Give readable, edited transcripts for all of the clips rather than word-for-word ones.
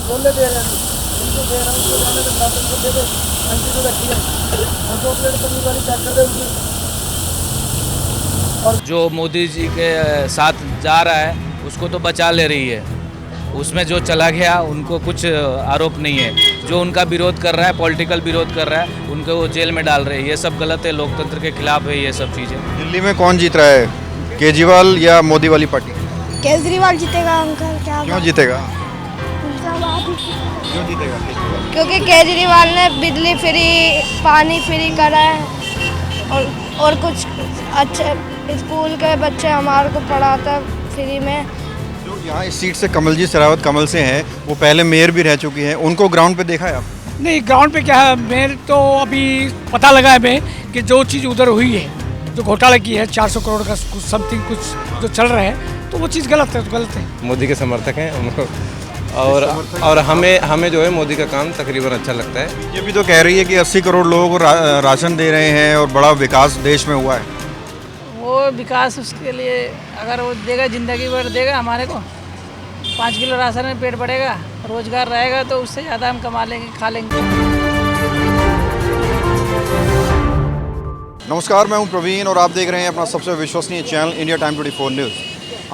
छोले दे रहे हैं, उनको दे रहे हैं, उनको जाने में 10 रुपये दे दे, आंटी को रखी है और 2 प्लेट पनीर वाली पैक कर दे उनकी। और जो मोदी जी के साथ जा रहा है उसको तो बचा ले रही है, उसमें जो चला गया उनको कुछ आरोप नहीं है। जो उनका विरोध कर रहा है, पॉलिटिकल विरोध कर रहा है, उनको वो जेल में डाल रहे हैं। ये सब गलत है, लोकतंत्र के खिलाफ है ये सब चीज़ें। दिल्ली में कौन जीत रहा है, केजरीवाल या मोदी वाली पार्टी? केजरीवाल जीतेगा अंकल। क्या क्यों जीतेगा? बात? क्यों जीतेगा केजरीवाल? क्योंकि केजरीवाल ने बिजली फ्री, पानी फ्री करा है और कुछ अच्छे स्कूल के बच्चे हमारे को पढ़ाता है फ्री में। जो यहाँ इस सीट से कमलजीत शेरावत कमल से हैं, वो पहले मेयर भी रह चुकी हैं, उनको ग्राउंड पे देखा है आप? नहीं, ग्राउंड पे क्या है, मेरे तो अभी पता लगा है मैं कि जो चीज़ उधर हुई है, जो घोटाला की है 400 करोड़ का कुछ समथिंग कुछ जो चल रहा है, तो वो चीज़ गलत है, तो गलत है। मोदी के समर्थक हैं उनको, और हमें जो है मोदी का काम तकरीबन अच्छा लगता है। ये भी तो कह रही है कि 80 करोड़ लोगों को राशन दे रहे हैं और बड़ा विकास देश में हुआ है। वो विकास उसके लिए अगर वो देगा, ज़िंदगी भर देगा हमारे को, 5 किलो राशन में पेट बढ़ेगा, रोजगार रहेगा तो उससे ज़्यादा हम कमा लेंगे, खा लेंगे। नमस्कार, मैं हूं प्रवीण और आप देख रहे हैं अपना सबसे विश्वसनीय चैनल इंडिया टाइम 24 न्यूज़।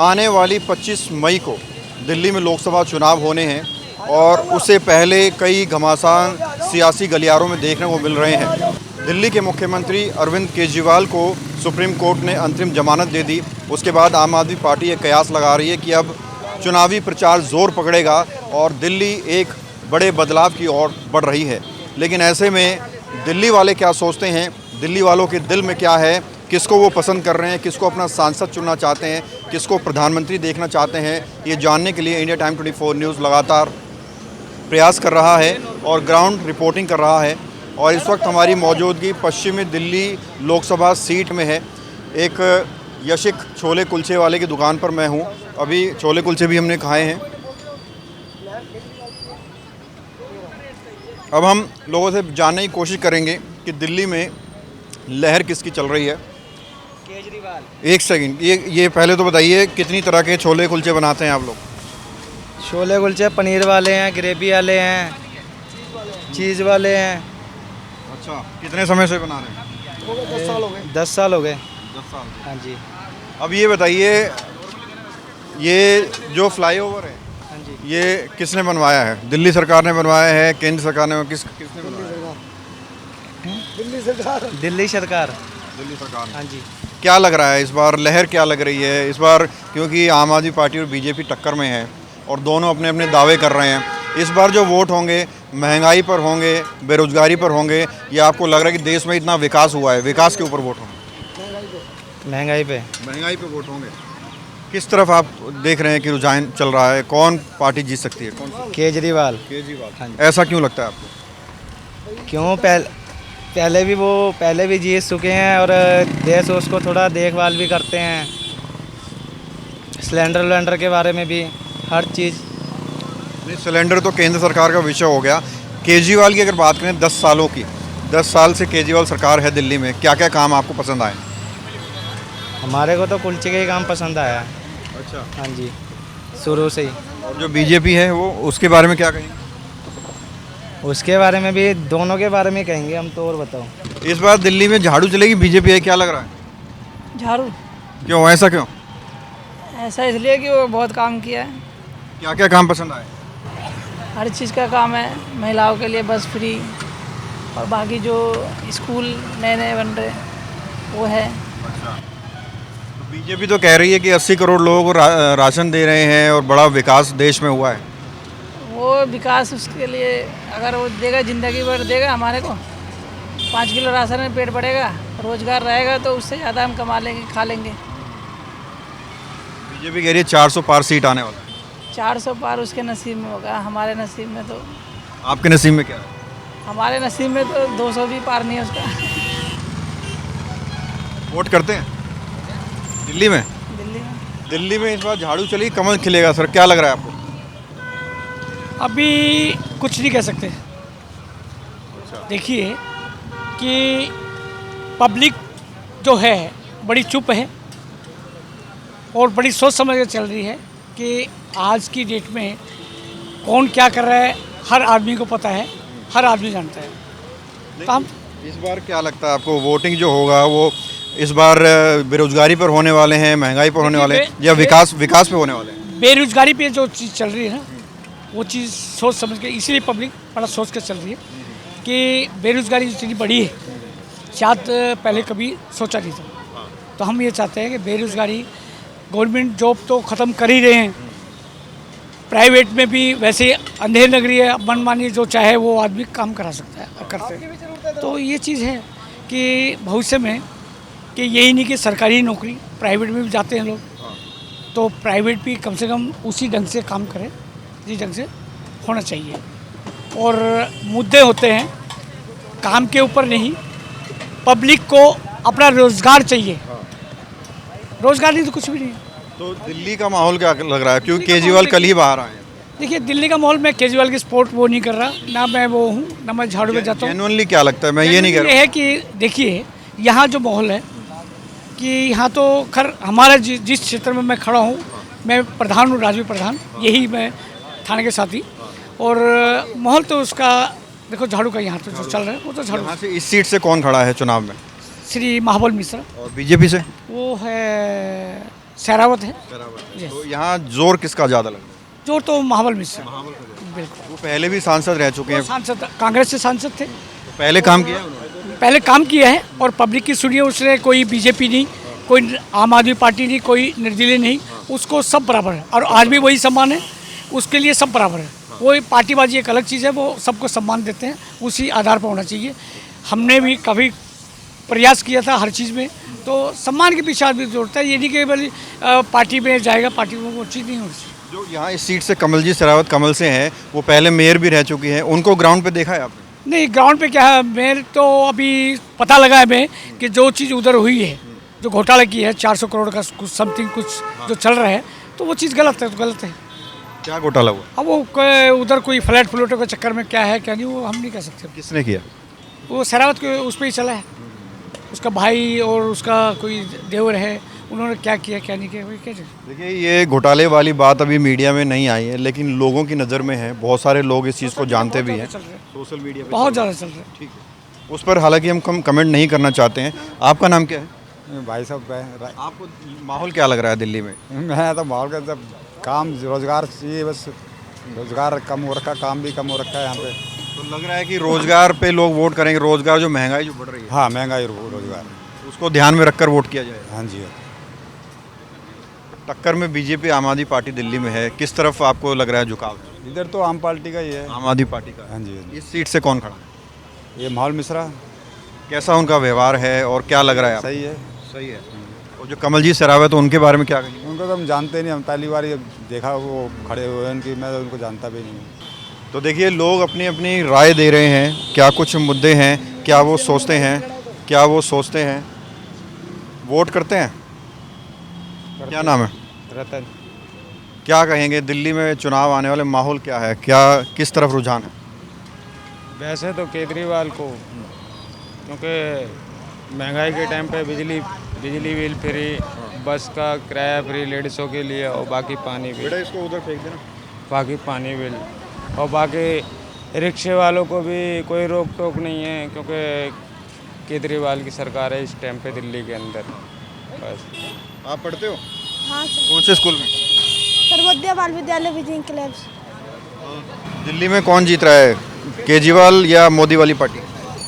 आने वाली 25 मई को दिल्ली में लोकसभा चुनाव होने हैं और उससे पहले कई घमासान सियासी गलियारों में देखने को मिल रहे हैं। दिल्ली के मुख्यमंत्री अरविंद केजरीवाल को सुप्रीम कोर्ट ने अंतरिम जमानत दे दी। उसके बाद आम आदमी पार्टी ये कयास लगा रही है कि अब चुनावी प्रचार जोर पकड़ेगा और दिल्ली एक बड़े बदलाव की ओर बढ़ रही है। लेकिन ऐसे में दिल्ली वाले क्या सोचते हैं, दिल्ली वालों के दिल में क्या है, किसको वो पसंद कर रहे हैं, किसको अपना सांसद चुनना चाहते हैं, किसको प्रधानमंत्री देखना चाहते हैं, ये जानने के लिए इंडिया टाइम 24 न्यूज़ लगातार प्रयास कर रहा है और ग्राउंड रिपोर्टिंग कर रहा है। और इस वक्त हमारी मौजूदगी पश्चिमी दिल्ली लोकसभा सीट में है। एक यशिक छोले कुलचे वाले की दुकान पर मैं हूँ। अभी छोले कुलचे भी हमने खाए हैं। अब हम लोगों से जानने की कोशिश करेंगे कि दिल्ली में लहर किसकी चल रही है। केजरीवाल। एक सेकंड, ये पहले तो बताइए कितनी तरह के छोले कुलचे बनाते हैं आप लोग? छोले कुलचे पनीर वाले हैं, ग्रेवी वाले हैं, चीज़ वाले हैं। अच्छा, कितने समय से बना रहे हैं? 10 साल हो गए। 10 साल हो गए। 10 साल। हाँ जी। अब ये बताइए, ये जो फ्लाईओवर है, हाँ जी, ये किसने बनवाया है? दिल्ली सरकार ने बनवाया है, केंद्र सरकार ने, किसने बनवाया है? दिल्ली सरकार। दिल्ली सरकार। दिल्ली सरकार ने। हाँ जी। क्या लग रहा है इस बार लहर क्या लग रही है इस बार? क्योंकि आम आदमी पार्टी और बीजेपी टक्कर में है और दोनों अपने अपने दावे कर रहे हैं। इस बार जो वोट होंगे महंगाई पर होंगे, बेरोजगारी पर होंगे, या आपको लग रहा है कि देश में इतना विकास हुआ है, विकास के ऊपर वोट होंगे? महंगाई पे। महंगाई पे वोट होंगे। किस तरफ आप देख रहे हैं कि रुझान चल रहा है, कौन पार्टी जीत सकती है? कौन? केजरीवाल। केजरीवाल। हाँ जी। ऐसा क्यों लगता है आपको? क्यों? पहले भी जीत चुके हैं और देश उसको थोड़ा देखभाल भी करते हैं। सिलेंडर के बारे में भी हर चीज़। नहीं, सिलेंडर तो केंद्र सरकार का विषय हो गया। केजरीवाल की अगर बात करें 10 सालों की, 10 साल से केजरीवाल सरकार है दिल्ली में, क्या क्या काम आपको पसंद आए? हमारे को तो कुलचे का ही काम पसंद आया। अच्छा। हाँ जी, शुरू से ही। और जो बीजेपी है वो, उसके बारे में क्या कहेंगे? उसके बारे में भी, दोनों के बारे में कहेंगे हम तो। और बताओ, इस बार दिल्ली में झाड़ू चलेगी बीजेपी है, क्या लग रहा है? झाड़ू। क्यों, ऐसा क्यों? ऐसा इसलिए कि वो बहुत काम किया है, क्या क्या काम पसंद आए? हर चीज़ का काम है। महिलाओं के लिए बस फ्री और बाकी जो स्कूल नए नए बन रहे वो है। बीजेपी तो कह रही है कि 80 करोड़ लोगों को राशन दे रहे हैं और बड़ा विकास देश में हुआ है। वो विकास उसके लिए अगर वो देगा, ज़िंदगी भर देगा हमारे को, 5 किलो राशन में पेट बढ़ेगा, रोजगार रहेगा तो उससे ज़्यादा हम कमा लेंगे, खा लेंगे। बीजेपी कह रही है 400 पार सीट आने वाला है। 400 पार उसके नसीब में होगा, हमारे नसीब में तो। आपके नसीब में क्या है? हमारे नसीब में तो 200 भी पार नहीं है उसका। वोट करते हैं दिल्ली में? दिल्ली में इस बार झाड़ू चली, कमल खिलेगा सर, क्या लग रहा है आपको? अभी कुछ नहीं कह सकते। देखिए कि पब्लिक जो है बड़ी चुप है और बड़ी सोच समझ कर चल रही है कि आज की डेट में कौन क्या कर रहा है हर आदमी को पता है, हर आदमी जानता है। तो हम इस बार क्या लगता है आपको, वोटिंग जो होगा वो इस बार बेरोजगारी पर होने वाले हैं, महंगाई पर होने वाले हैं, या विकास पे होने वाले हैं? बेरोजगारी पे जो चीज़ चल रही है ना, वो चीज़ सोच समझ के, इसीलिए पब्लिक बड़ा सोच कर चल रही है कि बेरोजगारी जितनी बड़ी है शायद पहले कभी सोचा नहीं था। तो हम ये चाहते हैं कि बेरोजगारी, गवर्नमेंट जॉब तो ख़त्म कर ही रहे हैं, प्राइवेट में भी वैसे अंधेर नगरी है, मनमानी जो चाहे वो आदमी काम करा सकता है, करते हैं। तो ये चीज़ है कि भविष्य में कि यही नहीं कि सरकारी नौकरी, प्राइवेट में भी जाते हैं लोग, तो प्राइवेट भी कम से कम उसी ढंग से काम करे जिस ढंग से होना चाहिए। और मुद्दे होते हैं काम के ऊपर नहीं, पब्लिक को अपना रोज़गार चाहिए, रोज़गार नहीं तो कुछ भी नहीं है। तो दिल्ली का माहौल क्या लग रहा है, क्योंकि केजरीवाल कल ही बाहर आए हैं? देखिए, दिल्ली का माहौल, मैं केजरीवाल की सपोर्ट वो नहीं कर रहा, ना मैं वो हूँ, ना मैं झाड़ू में जाता हूँ। जेन्युइनली क्या लगता है, मैं ये नहीं कह रहा है कि देखिए यहाँ जो माहौल है कि यहाँ तो खैर हमारा जिस क्षेत्र में मैं खड़ा हूँ, मैं प्रधान हूँ, राजवी प्रधान, यही मैं थाने के साथी, और माहौल तो उसका देखो झाड़ू का यहाँ तो जो चल रहा है वो तो झाड़ू। यहाँ से इस सीट से कौन खड़ा है चुनाव में? श्री महाबल मिश्रा, और बीजेपी से वो है सहरावत है। Yes। तो यहाँ जोर किसका ज़्यादा लग रहा है? जोर तो महाबल मिश्रा, बिल्कुल। वो पहले भी सांसद रह चुके हैं, सांसद, कांग्रेस से सांसद थे, तो पहले काम किया है उन्होंने? पहले काम किया है, और पब्लिक की सुनिए, उसने कोई बीजेपी नहीं, कोई आम आदमी पार्टी नहीं, कोई निर्दलीय नहीं, उसको सब बराबर है, और आज भी वही सम्मान है, उसके लिए सब बराबर है। वो पार्टीबाजी एक अलग चीज़ है, वो सबको सम्मान देते हैं, उसी आधार पर होना चाहिए। हमने भी काफ़ी प्रयास किया था हर चीज़ में, तो सम्मान के पीछे आदमी जोड़ता है, ये नहीं कि भाई पार्टी में जाएगा, पार्टी में वो चीज़ नहीं होनी चाहिए। जो यहाँ इस सीट से कमलजीत शेरावत कमल से हैं, वो पहले मेयर भी रह चुकी हैं, उनको ग्राउंड पे देखा है आपने? नहीं, ग्राउंड पे क्या है, मेरे तो अभी पता लगा है मैं कि जो चीज़ उधर हुई है, जो घोटाला की है 400 करोड़ का कुछ समथिंग कुछ जो चल रहा है, तो वो चीज़ गलत है, तो गलत है। क्या घोटाला हुआ? अब वो उधर कोई फ्लैट फ्लोटों के चक्कर में क्या है क्या नहीं, वो हम नहीं कह सकते। किसने किया? वो शेरावत के उस पर ही चला है, उसका भाई और उसका कोई देवर है, उन्होंने क्या किया क्या नहीं किया, वही क्या। देखिए, ये घोटाले वाली बात अभी मीडिया में नहीं आई है, लेकिन लोगों की नज़र में है, बहुत सारे लोग इस चीज़ को जानते भी हैं, सोशल मीडिया पे बहुत ज़्यादा चल रहा है। ठीक है, उस पर हालांकि हम कमेंट नहीं करना चाहते हैं। आपका नाम क्या है? भाई साहब, आपको माहौल क्या लग रहा है दिल्ली में? मैं तो माहौल का जब काम रोजगार चाहिए, बस रोजगार कम हो रखा, काम भी कम हो रखा है यहाँ पे। तो लग रहा है कि रोजगार पे लोग वोट करेंगे, रोजगार जो महंगाई जो बढ़ रही है, हाँ, महंगाई रोजगार, उसको ध्यान में रखकर वोट किया जाए। हाँ जी। टक्कर में बीजेपी आम आदमी पार्टी दिल्ली में है, किस तरफ आपको लग रहा है झुकाव? इधर तो आम पार्टी का ही है, आम आदमी पार्टी का। हाँ जी। इस सीट से कौन खड़ा है? ये महाबल मिश्रा। कैसा उनका व्यवहार है और क्या लग रहा है? सही है। सही है। और जो कमलजीत शेरावत, तो उनके बारे में क्या कहेंगे? उनको तो हम जानते नहीं, हम पहली बार ये देखा वो खड़े हुए हैं, उनकी मैं तो उनको जानता भी नहीं हूँ। तो देखिए, लोग अपनी अपनी राय दे रहे हैं, क्या कुछ मुद्दे हैं, क्या वो सोचते हैं, वोट करते हैं। क्या नाम है? रतन। क्या कहेंगे, दिल्ली में चुनाव आने वाले माहौल क्या है, क्या किस तरफ रुझान है? वैसे तो केजरीवाल को, क्योंकि महंगाई के टाइम पे बिजली बिल फ्री, बस का किराया फ्री लेडीज़ों के लिए, और बाकी पानी बिल, इसको उधर फेंक देना, बाकी पानी बिल, और बाकी रिक्शे वालों को भी कोई रोक टोक नहीं है, क्योंकि केजरीवाल की सरकार है इस टाइम पे दिल्ली के अंदर। बस। आप पढ़ते हो? हाँ सर। कौन से स्कूल में? सर्वोदय बाल विद्यालय विजय क्लब्स। दिल्ली में कौन जीत रहा है, केजरीवाल या मोदी वाली पार्टी?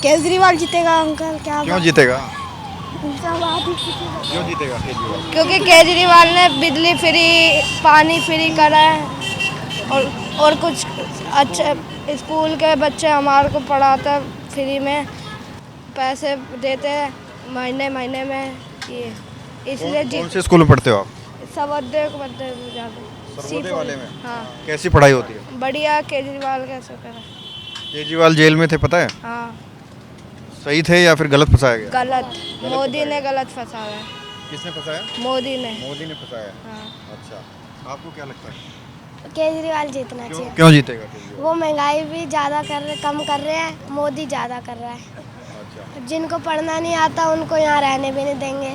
केजरीवाल जीतेगा अंकल। क्या क्यों जीतेगा? क्यों जीतेगा केजरीवाल? क्योंकि केजरीवाल ने बिजली फ्री, पानी फ्री करा है, और कुछ अच्छे स्कूल के बच्चे हमारे को पढ़ाते फ्री में, पैसे देते हैं महीने में, ये इसलिए कौन से स्कूल में पढ़ते हो आप? सर्वोदय वाले में? हाँ। कैसी पढ़ाई होती है? बढ़िया, केजरीवाल कैसे करा। केजरीवाल जेल में थे, पता है? हाँ। सही थे या फिर गलत फंसाया गया? गलत, मोदी ने गलत फंसाया है। किसने फंसाया? मोदी ने फंसाया। हाँ। अच्छा, आपको क्या लगता है? केजरीवाल जीतना चाहिए। क्यों जीतेगा केजरीवाल? वो महंगाई भी ज़्यादा कम कर रहे हैं, मोदी ज़्यादा कर रहा है। अच्छा। जिनको पढ़ना नहीं आता उनको यहाँ रहने भी नहीं देंगे।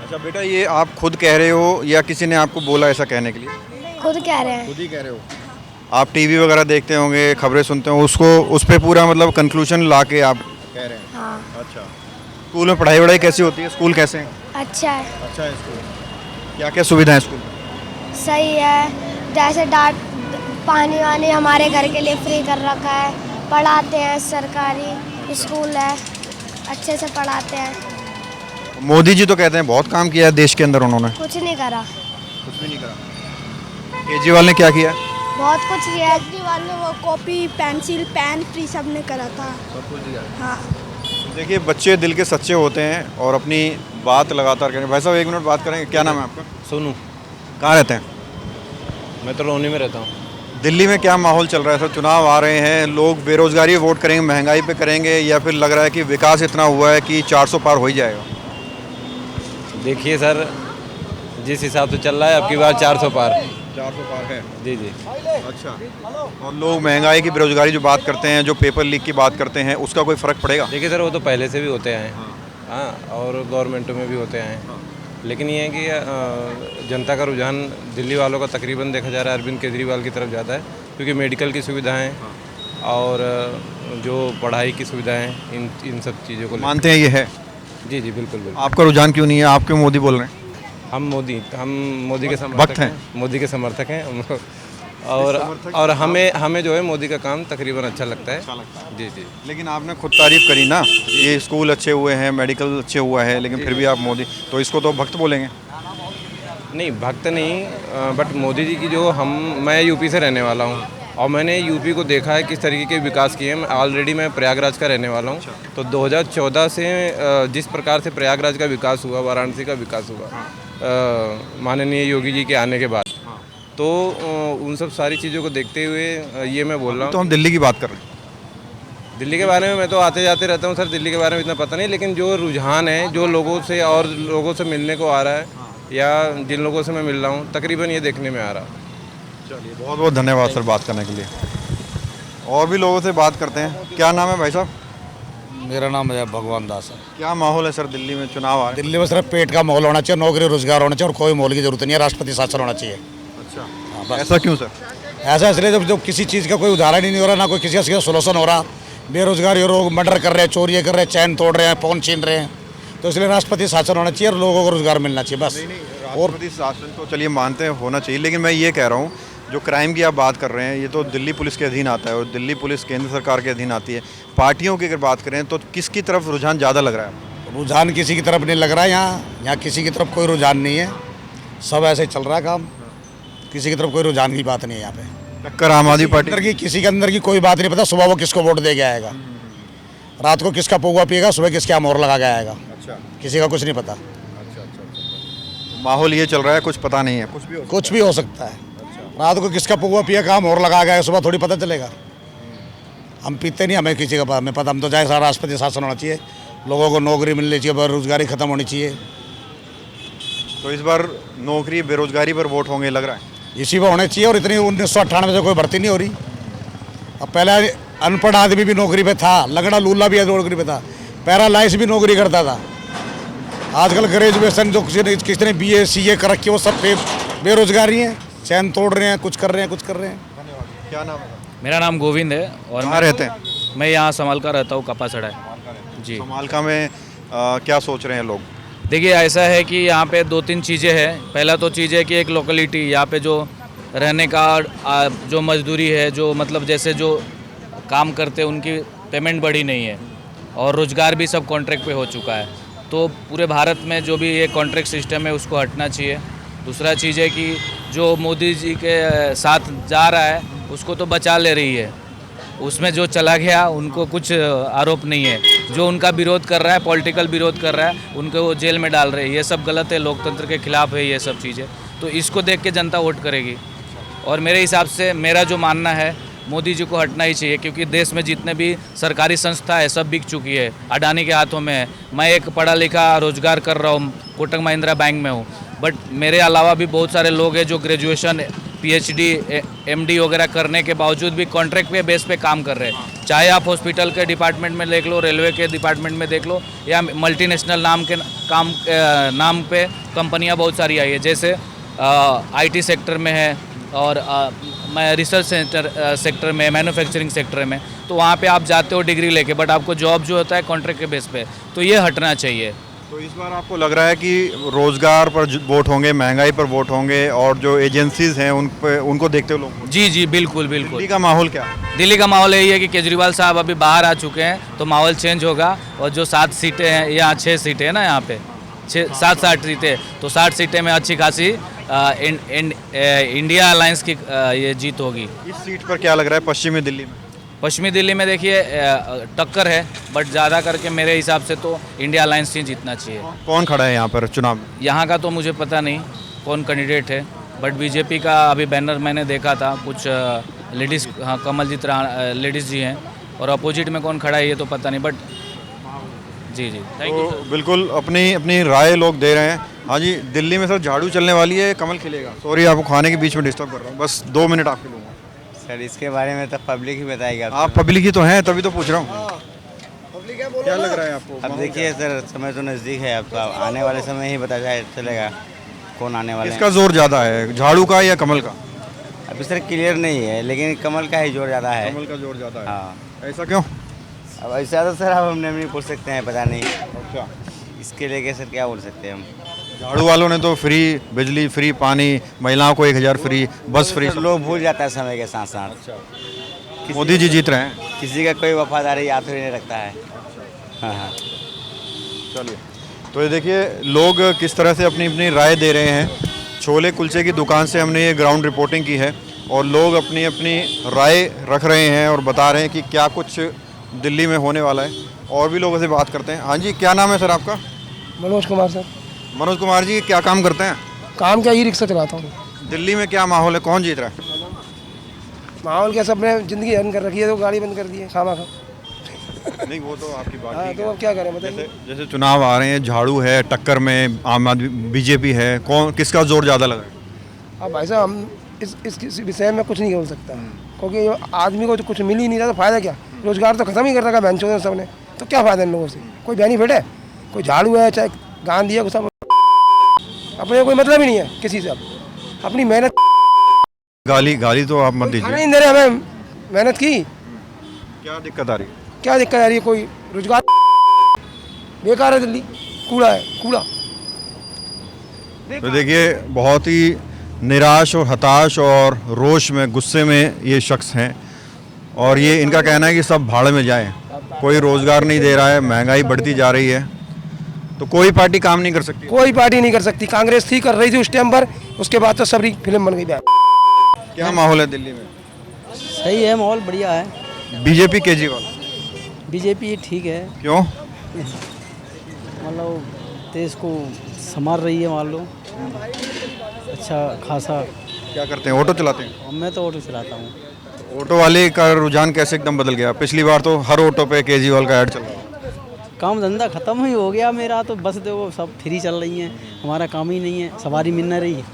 अच्छा बेटा, ये आप खुद कह रहे हो या किसी ने आपको बोला ऐसा कहने के लिए? खुद कह रहे हैं। खुद ही कह रहे हो। आप टीवी वगैरह देखते होंगे, खबरें सुनते हो, उसको उस पर पूरा मतलब कंक्लूजन ला के आप कह रहे हैं। हाँ अच्छा, स्कूल में पढ़ाई वढ़ाई कैसी होती है? स्कूल कैसे हैं? अच्छा है, अच्छा है स्कूल। क्या क्या सुविधाएं हैं स्कूल में? सही है। जैसे पानी वानी हमारे घर के लिए फ्री कर रखा है, पढ़ाते हैं, सरकारी स्कूल है, अच्छे से पढ़ाते हैं। मोदी जी तो कहते हैं बहुत काम किया है देश के अंदर, उन्होंने कुछ नहीं करा। कुछ भी नहीं करा। केजरीवाल ने क्या किया? बहुत कुछ किया है। केजरीवाल ने वो कॉपी पेंसिल पेन फ्री सब ने करा था। सब कुछ दिया। हाँ देखिए, बच्चे दिल के सच्चे होते हैं और अपनी बात लगातार करें। भाई साहब, 1 मिनट बात करेंगे। क्या नाम है आपका? सोनू। कहाँ रहते हैं? मैं तो लोनी में रहता हूँ। दिल्ली में क्या माहौल चल रहा है सर? चुनाव आ रहे हैं, लोग बेरोजगारी वोट करेंगे, महंगाई पे करेंगे, या फिर लग रहा है कि विकास इतना हुआ है कि 400 पार हो ही जाएगा? देखिए सर, जिस हिसाब से चल रहा है अब की बार 400 पार। 400 पार है? जी जी। अच्छा, और लोग महंगाई की, बेरोजगारी जो बात करते हैं, जो पेपर लीक की बात करते हैं, उसका कोई फ़र्क पड़ेगा? देखिए सर, वो तो पहले से भी होते हैं। हाँ, और गवर्नमेंटों में भी होते हैं। लेकिन ये है कि जनता का रुझान दिल्ली वालों का तकरीबन देखा जा रहा है अरविंद केजरीवाल की तरफ ज़्यादा है, क्योंकि मेडिकल की सुविधाएं और जो पढ़ाई की सुविधाएं, इन सब चीज़ों को मानते हैं ये है? जी जी बिल्कुल बिल्कुल। आपका रुझान क्यों नहीं है? आप क्यों मोदी बोल रहे हैं? हम मोदी के समर्थक हैं। मोदी के समर्थक हैं और हमें जो है मोदी का काम तकरीबन अच्छा लगता है। जी जी। लेकिन आपने खुद तारीफ करी ना, ये स्कूल अच्छे हुए हैं, मेडिकल अच्छे हुआ है, लेकिन फिर भी आप मोदी, तो इसको तो भक्त बोलेंगे? नहीं, भक्त नहीं, बट मोदी जी की जो मैं यूपी से रहने वाला हूँ और मैंने यूपी को देखा है किस तरीके के विकास किए हैं। ऑलरेडी मैं प्रयागराज का रहने वाला हूँ। तो 2014 से जिस प्रकार से प्रयागराज का विकास हुआ, वाराणसी का विकास हुआ माननीय योगी जी के आने के बाद, तो उन सब सारी चीज़ों को देखते हुए ये मैं बोल रहा हूँ। तो हम दिल्ली की बात कर रहे हैं। दिल्ली के बारे में मैं तो आते जाते रहता हूँ सर, दिल्ली के बारे में इतना पता नहीं, लेकिन जो रुझान है, जो लोगों से मिलने को आ रहा है, या जिन लोगों से मैं मिल रहा हूँ, तकरीबन ये देखने में आ रहा है। चलिए, बहुत बहुत धन्यवाद सर बात करने के लिए। और भी लोगों से बात करते हैं। क्या नाम है भाई साहब? मेरा नाम है भगवान दास है। क्या माहौल है सर दिल्ली में? चुनाव आ रहे हैं। दिल्ली में सिर्फ पेट का माहौल होना चाहिए, नौकरी रोजगार होना चाहिए और कोई माहौल की जरूरत नहीं है। राष्ट्रपति शासन होना चाहिए। अच्छा, ऐसा क्यों सर? ऐसा इसलिए जब किसी चीज़ का कोई उदाहरण ही नहीं हो रहा, ना कोई किसी का सोल्यूशन हो रहा। बेरोजगारी, लोग मर्डर कर रहे हैं, चोरियाँ कर रहे हैं, चैन तोड़ रहे हैं, फोन छीन रहे हैं, तो इसलिए राष्ट्रपति शासन होना चाहिए और लोगों को रोजगार मिलना चाहिए बस। और राष्ट्रपति शासन तो चलिए मानते हैं होना चाहिए, लेकिन मैं ये कह रहा हूँ, जो क्राइम की आप बात कर रहे हैं, ये तो दिल्ली पुलिस के अधीन आता है और दिल्ली पुलिस केंद्र सरकार के अधीन आती है। पार्टियों की अगर बात करें तो किसकी तरफ रुझान ज़्यादा लग रहा है? रुझान किसी की तरफ नहीं लग रहा है। यहाँ किसी की तरफ कोई रुझान नहीं है, सब ऐसे चल रहा है काम। किसी की तरफ कोई रुझान की बात नहीं है यहाँ पे। टक्कर आम आदमी पार्टी की, किसी के अंदर की कोई बात नहीं पता। सुबह वो किसको वोट दे के आएगा, रात को किसका पौवा पिएगा, सुबह किसके यहाँ मोहर लगा के आएगा। अच्छा, किसी का कुछ नहीं पता। अच्छा, माहौल ये चल रहा है, कुछ पता नहीं है। कुछ भी हो सकता है। रात को किसका पौवा पिया का मोहर लगा गया, सुबह थोड़ी पता चलेगा। हम पीते नहीं, हमें किसी का हमें पता। हम तो चाहे सारा राष्ट्रपति शासन होना चाहिए, लोगों को नौकरी मिलनी चाहिए, बेरोजगारी खत्म होनी चाहिए। तो इस बार नौकरी बेरोजगारी पर वोट होंगे लग रहा है? इसी पर होने चाहिए। और इतनी 1998 से कोई भर्ती नहीं हो रही। अब पहले अनपढ़ आदमी भी नौकरी पे था, लगड़ा लूला भी नौकरी पे था, पैरालाइज भी नौकरी करता था। आजकल ग्रेजुएशन जो किसी ने BA CA कर रखी है, वो सब बेरोजगारी है, चैन तोड़ रहे हैं, कुछ कर रहे हैं। क्या नाम है? मेरा नाम गोविंद है और कहाँ रहते हैं? मैं यहाँ समालका रहता हूँ, कपासड़ा जी। समालका में क्या सोच रहे हैं लोग? देखिए, ऐसा है कि यहाँ पे 2-3 चीज़ें हैं। पहला तो चीज़ है कि एक लोकेलिटी, यहाँ पे जो रहने का जो मजदूरी है, जो मतलब जैसे जो काम करते हैं उनकी पेमेंट बढ़ी नहीं है और रोज़गार भी सब कॉन्ट्रैक्ट पे हो चुका है। तो पूरे भारत में जो भी ये कॉन्ट्रैक्ट सिस्टम है उसको हटना चाहिए। दूसरा चीज़ है कि जो मोदी जी के साथ जा रहा है उसको तो बचा ले रही है, उसमें जो चला गया उनको कुछ आरोप नहीं है। जो उनका विरोध कर रहा है, पॉलिटिकल विरोध कर रहा है, उनको वो जेल में डाल रहे हैं। ये सब गलत है, लोकतंत्र के खिलाफ है ये सब चीज़ें। तो इसको देख के जनता वोट करेगी। और मेरे हिसाब से मेरा जो मानना है, मोदी जी को हटना ही चाहिए, क्योंकि देश में जितने भी सरकारी संस्था है सब बिक चुकी है, अडानी के हाथों में है। मैं एक पढ़ा लिखा रोजगार कर रहा हूँ, कोटक महिंद्रा बैंक में हूँ, बट मेरे अलावा भी बहुत सारे लोग हैं जो ग्रेजुएशन PhD MD वगैरह करने के बावजूद भी कॉन्ट्रैक्ट पे बेस पे काम कर रहे हैं। चाहे आप हॉस्पिटल के डिपार्टमेंट में देख लो, रेलवे के डिपार्टमेंट में देख लो, या मल्टीनेशनल नाम पे कंपनियां बहुत सारी आई है, जैसे IT सेक्टर में है और रिसर्च सेक्टर में, मैन्युफैक्चरिंग सेक्टर में, तो वहाँ पे आप जाते हो डिग्री लेके, बट आपको जॉब जो होता है कॉन्ट्रैक्ट के बेस पे, तो ये हटना चाहिए। तो इस बार आपको लग रहा है कि रोज़गार पर वोट होंगे, महंगाई पर वोट होंगे, और जो एजेंसीज हैं उनको देखते हुए लोग? जी जी बिल्कुल बिल्कुल। दिल्ली का माहौल क्या है? दिल्ली का माहौल यही है कि केजरीवाल साहब अभी बाहर आ चुके हैं, तो माहौल चेंज होगा। और जो 7 सीटें हैं, यहाँ 6 सीटें हैं ना, यहाँ पे 7 सीटें, तो 60 सीटें में अच्छी खासी इंडिया अलायंस की ये जीत होगी। इस सीट पर क्या लग रहा है पश्चिमी दिल्ली में? पश्चिमी दिल्ली में देखिए टक्कर है, बट ज़्यादा करके मेरे हिसाब से तो इंडिया अलायंस ही जीतना चाहिए। कौन खड़ा है यहाँ पर चुनाव में? यहाँ का तो मुझे पता नहीं कौन कैंडिडेट है, बट बीजेपी का अभी बैनर मैंने देखा था, कुछ लेडीज़, हाँ कमलजीत लेडीज़ जी हैं, और अपोजिट में कौन खड़ा है ये तो पता नहीं, बट जी जी थैंक यू। तो बिल्कुल अपनी अपनी राय लोग दे रहे हैं। हाँ जी, दिल्ली में सर झाड़ू चलने वाली है, कमल खिलेगा? सॉरी आपको खाने के बीच में डिस्टर्ब कर रहा हूँ, बस 2 मिनट आपके लूँगा। सर इसके बारे में तो पब्लिक ही बताएगी। आप पब्लिक ही तो हैं, तभी तो पूछ रहा हूँ। क्या लग रहा है आपको? अब देखिए सर, समय तो नज़दीक है, अब तो आने वाले समय ही पता चलेगा कौन आने वाला है। किसका जोर ज़्यादा है, झाड़ू का या कमल का? अभी सर क्लियर नहीं है, लेकिन कमल का ही जोर ज़्यादा है। कमल का जोर ज़्यादा है। हाँ। ऐसा क्यों? अब ऐसा तो सर अब हम नहीं पूछ सकते हैं, पता नहीं। अच्छा, इसके लेके सर क्या बोल सकते हैं हम? झाड़ू वालों ने तो फ्री बिजली, फ्री पानी, महिलाओं को 1000 फ्री, बस फ्री। लोग भूल जाता है समय के साथ साथ। मोदी जी जीत रहे हैं। किसी का कोई वफादारी याद ही नहीं रखता है। हाँ हाँ, चलिए, तो ये देखिए लोग किस तरह से अपनी अपनी राय दे रहे हैं। छोले कुलचे की दुकान से हमने ये ग्राउंड रिपोर्टिंग की है, और लोग अपनी अपनी राय रख रहे हैं और बता रहे हैं कि क्या कुछ दिल्ली में होने वाला है। और भी लोगों से बात करते हैं। हाँ जी, क्या नाम है सर आपका? मनोज कुमार सर। मनोज कुमार जी, क्या काम करते हैं? काम क्या, ई रिक्शा चलाता हूँ। दिल्ली में क्या माहौल है, कौन जीत रहा है? माहौल क्या, सबने ज़िंदगी हरण कर रखी है, तो गाड़ी बंद कर दी है खामा खा। नहीं, वो तो आपकी बात हाँ, ठीक तो है। अब क्या करें बताइए। जैसे चुनाव आ रहे हैं, झाड़ू है टक्कर में, आम आदमी बीजेपी है, कौन किसका जोर ज़्यादा लग रहा है? अब भाई साहब हम इस विषय में कुछ नहीं बोल सकता, क्योंकि आदमी को तो कुछ मिल ही नहीं रहा, तो फ़ायदा क्या? रोज़गार तो ख़त्म ही कर रखा बेंचों ने सबने, तो क्या फ़ायदा इन लोगों से? कोई बेनिफिट है? कोई झाड़ू है, चाहे गांधी है, सब अपने कोई मतलब ही नहीं है किसी से। अब अपनी मेहनत, गाली तो आप मत खाना दीजिए। नहीं दे रहे हमें, मेहनत की क्या दिक्कत आ रही है? क्या दिक्कत आ रही है? कोई रोजगार, बेकार है दिल्ली, कूड़ा है कूड़ा। तो देखिए बहुत ही निराश और हताश और रोष में, गुस्से में ये शख्स हैं, और ये इनका कहना है कि सब भाड़ में जाए, कोई रोज़गार नहीं दे रहा है, महंगाई बढ़ती जा रही है, तो कोई पार्टी काम नहीं कर सकती। कोई पार्टी नहीं कर सकती। कांग्रेस थी, कर रही थी उस टाइम पर, उसके बाद तो सबरी फिल्म बन गई। क्या माहौल है दिल्ली में? सही है, माहौल बढ़िया है। बीजेपी केजरीवाल? बीजेपी ठीक है। क्यों? मतलब देश को संभाल रही है, मान लो अच्छा खासा। क्या करते हैं, ऑटो चलाते हैं? मैं तो ऑटो चलाता हूँ। ऑटो वाले का रुझान कैसे एकदम बदल गया? पिछली बार तो हर ऑटो पे केजरीवाल का ऐड चल रहा था। काम धंधा ख़त्म ही हो गया मेरा, तो बस देखो सब फ्री चल रही हैं, हमारा काम ही नहीं है, सवारी मिल नहीं रही है,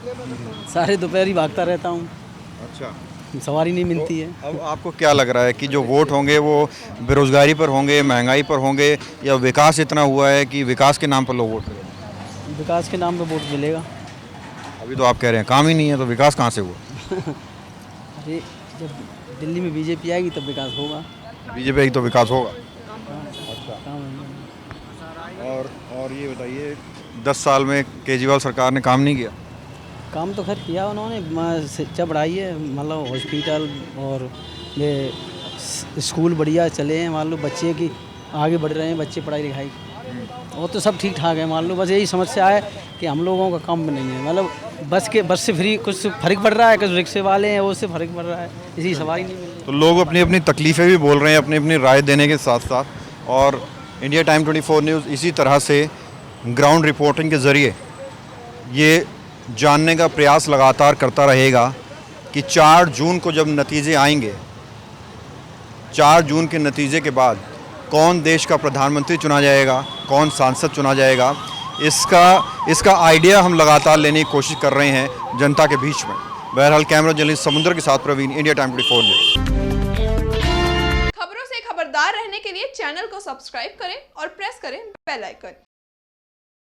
सारे दोपहर ही भागता रहता हूँ। अच्छा, सवारी नहीं मिलती है। अब आपको क्या लग रहा है कि जो वोट होंगे वो बेरोजगारी पर होंगे, महंगाई पर होंगे, या विकास इतना हुआ है कि विकास के नाम पर लोग वोट करेंगे? विकास के नाम पे वोट मिलेगा। अभी तो आप कह रहे हैं काम ही नहीं है, तो विकास कहाँ से हुआ? अरे जब दिल्ली में बीजेपी आएगी तब विकास होगा। बीजेपी आएगी तो विकास होगा। अच्छा, और ये बताइए 10 साल में केजरीवाल सरकार ने काम नहीं किया? काम तो खैर किया उन्होंने, शिक्षा बढ़ाई है, मतलब हॉस्पिटल और ये स्कूल बढ़िया चले हैं, मान लो बच्चे की आगे बढ़ रहे हैं, बच्चे पढ़ाई लिखाई, और तो सब ठीक ठाक है। मान लो बस यही समस्या है कि हम लोगों का काम नहीं है, मतलब बस से फ्री कुछ फर्क पड़ रहा है, कुछ रिक्शे वाले हैं उससे फर्क पड़ रहा है, इसी सवारी नहीं मिल रही। तो लोग अपनी अपनी तकलीफ़ें भी बोल रहे हैं, अपनी अपनी राय देने के साथ साथ, और इंडिया टाइम 24 न्यूज़ इसी तरह से ग्राउंड रिपोर्टिंग के ज़रिए ये जानने का प्रयास लगातार करता रहेगा कि 4 जून को जब नतीजे आएंगे, 4 जून के नतीजे के बाद कौन देश का प्रधानमंत्री चुना जाएगा, कौन सांसद चुना जाएगा, इसका आइडिया हम लगातार लेने की कोशिश कर रहे हैं जनता के बीच में। बहरहाल कैमरा जर्नलिस्ट समुद्र के साथ प्रवीण, इंडिया टाइम 24 न्यूज़। खबरों से खबरदार रहने के लिए चैनल को सब्सक्राइब करें और प्रेस करें बेल आइकन।